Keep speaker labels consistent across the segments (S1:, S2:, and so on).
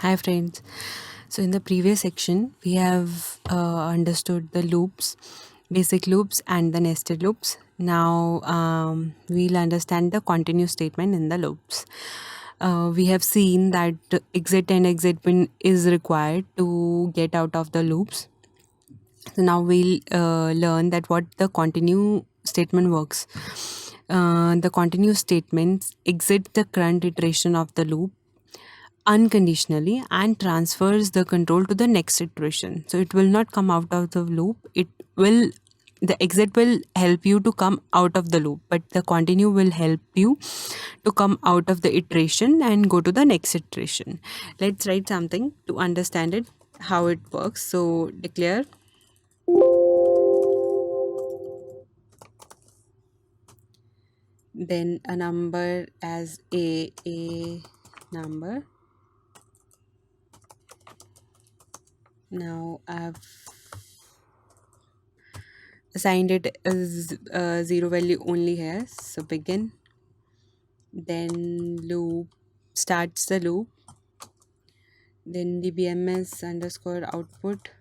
S1: Hi friends. So in the previous section, we have understood the loops, basic loops and the nested loops. Now we'll understand the continuous statement in the loops. We have seen that exit and exit pin is required to get out of the loops. So now we'll learn that what the continue statement works. The continuous statements exit the current iteration of the loop unconditionally and transfers the control to the next iteration. So it will not come out of the loop. The exit will help you to come out of the loop, but the continue will help you to come out of the iteration and go to the next iteration. Let's write something to understand it, how it works. So declare then a number as a number. Now I've assigned it as zero value only here. So begin, then loop starts the loop, then dbms underscore output,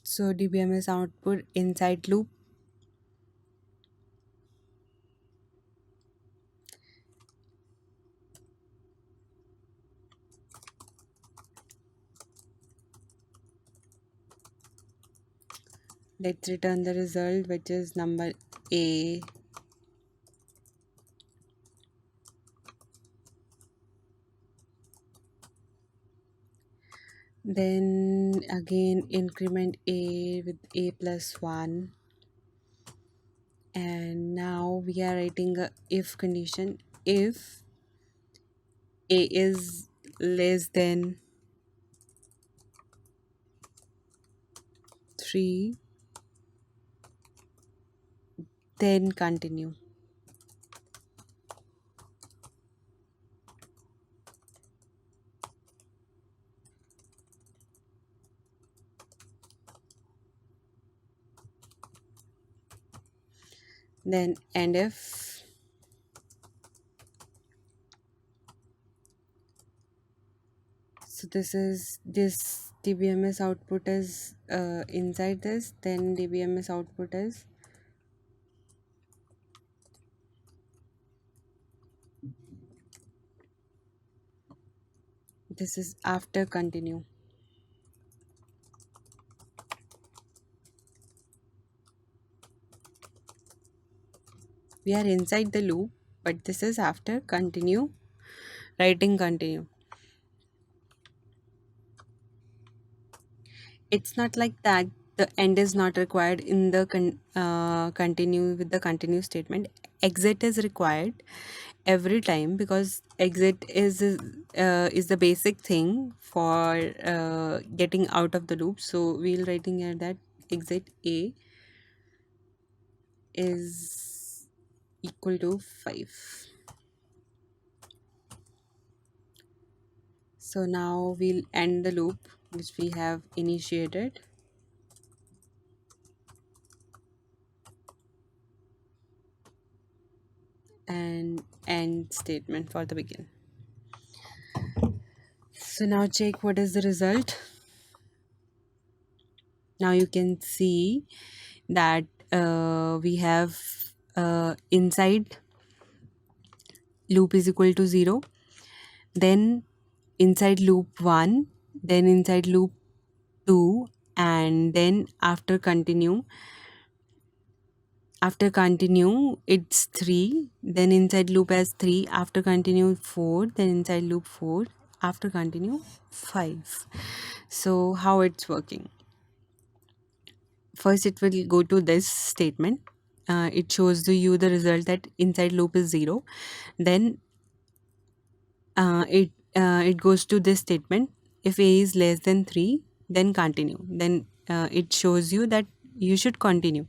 S1: so dbms output inside loop. Let's return the result, which is number a. Then again increment a with a plus 1, and now we are writing a if condition. If a is less than 3, then continue. Then end if. So this dbms output is inside this, then dbms output is this is after continue. We are inside the loop, but this is after continue, writing continue. It's not like that the end is not required in the continue with the continue statement. Exit is required every time because exit is the basic thing for getting out of the loop. So we'll writing here that exit a is equal to 5. So now we'll end the loop which we have initiated, and end statement for the begin. So now check what is the result. Now you can see that we have inside loop is equal to 0, then inside loop 1, then inside loop 2, and then after continue it's 3, then inside loop as 3, after continue 4, then inside loop 4, after continue 5. So how it's working? First it will go to this statement. It shows you the result that inside loop is 0. Then it goes to this statement. If a is less than 3, then continue. Then it shows you that you should continue.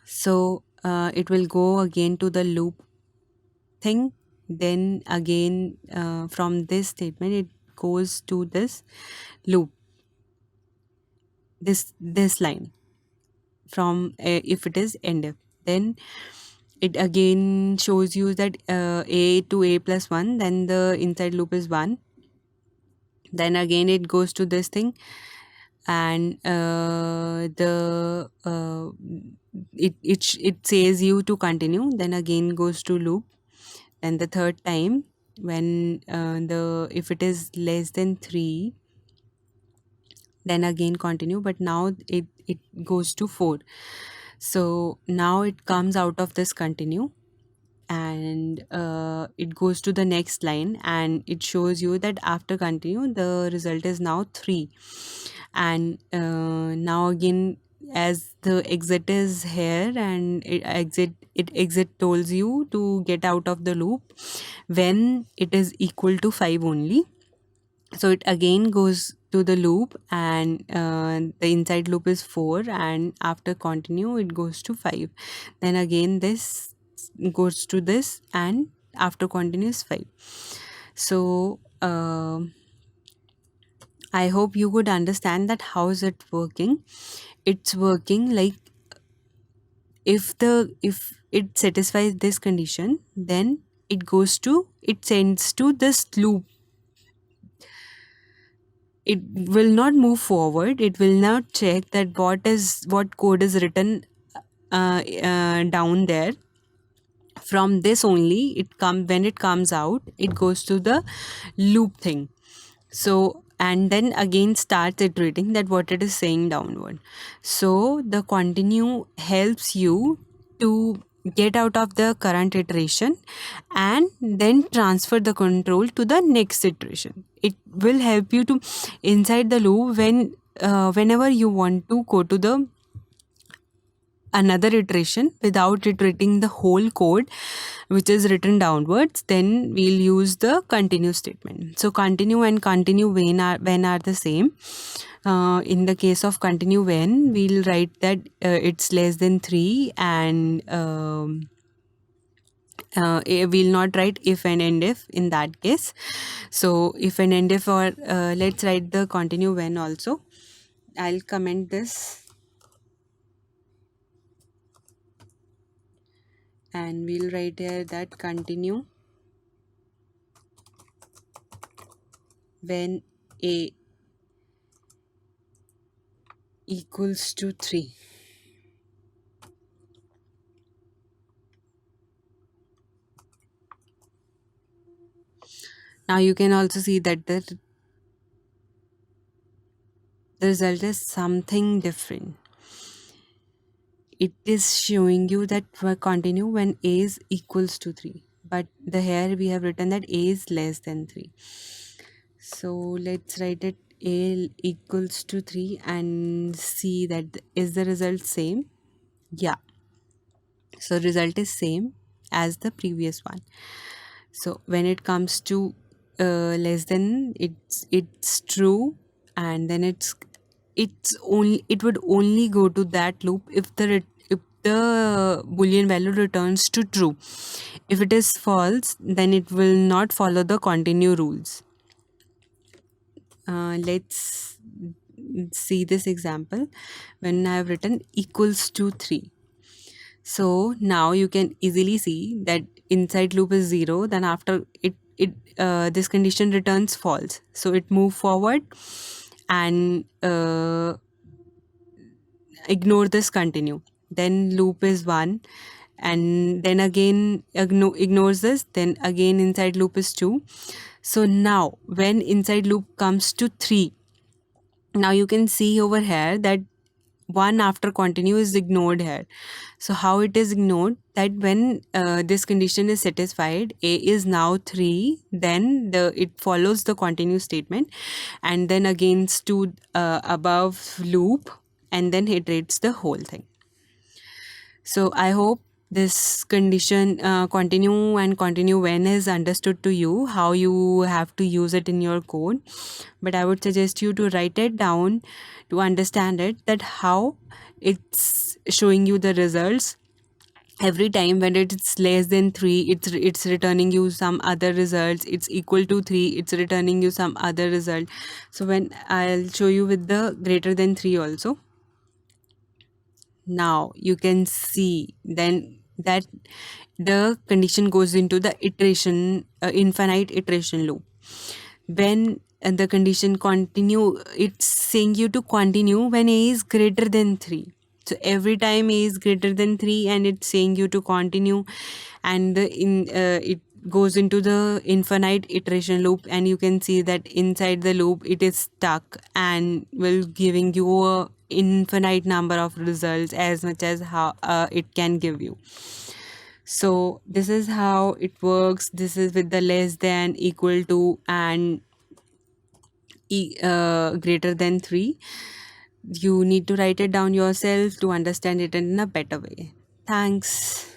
S1: So it will go again to the loop thing. Then again from this statement it goes to this loop, this line from if it is end if. Then it again shows you that a to a plus 1, then the inside loop is 1. Then again it goes to this thing, and it says you to continue. Then again goes to loop. And the third time, when the if it is less than 3, then again continue, but now it goes to 4. So now it comes out of this continue, and it goes to the next line, and it shows you that after continue the result is now 3. And now again, as the exit is here, and it exit tells you to get out of the loop when it is equal to 5 only. So it again goes to the loop, and the inside loop is 4, and after continue it goes to 5. Then again this goes to this, and after continue is 5. So I hope you could understand that how is it working. It's working like, if it satisfies this condition, then it sends to this loop. It will not move forward. It will not check that what code is written down there. From this only, when it comes out, it goes to the loop thing. So, and then again starts iterating that what it is saying downward. So the continue helps you to get out of the current iteration and then transfer the control to the next iteration. It will help you to inside the loop whenever you want to go to the another iteration without iterating the whole code which is written downwards, then we'll use the continue statement. So continue and continue when are the same. In the case of continue when, we'll write that it's less than 3, and we'll not write if and end if in that case. So if and end if, or let's write the continue when also. I'll comment this, and we'll write here that continue when a equals to 3. Now you can also see that the result is something different. It is showing you that we continue when a is equals to 3, but here we have written that a is less than 3. So let's write it a equals to 3 and see that is the result same. Yeah, so result is same as the previous one. So when it comes to less than, it's true, and then it would only go to that loop if the boolean value returns to true. If it is false, then it will not follow the continue rules. Let's see this example when I have written equals to 3. So now you can easily see that inside loop is 0, then after this condition returns false. So it move forward and ignore this continue. Then loop is 1, and then again ignores this, then again inside loop is 2. So now when inside loop comes to 3, now you can see over here that 1 after continue is ignored here. So how it is ignored, that when this condition is satisfied, a is now 3, then it follows the continue statement, and then against to above loop, and then iterates the whole thing. So I hope this condition continue and continue when is understood to you, how you have to use it in your code. But I would suggest you to write it down to understand it, that how it's showing you the results. Every time when it's less than 3, it's returning you some other results. It's equal to 3, it's returning you some other result. So when I'll show you with the greater than 3 also, now you can see then that the condition goes into the iteration, infinite iteration loop. When the condition continue, it's saying you to continue when a is greater than 3. So every time a is greater than 3 and it's saying you to continue, and it goes into the infinite iteration loop, and you can see that inside the loop it is stuck and will giving you a infinite number of results as much as how it can give you. So this is how it works. This is with the less than, equal to, and greater than 3. You need to write it down yourself to understand it in a better way. Thanks.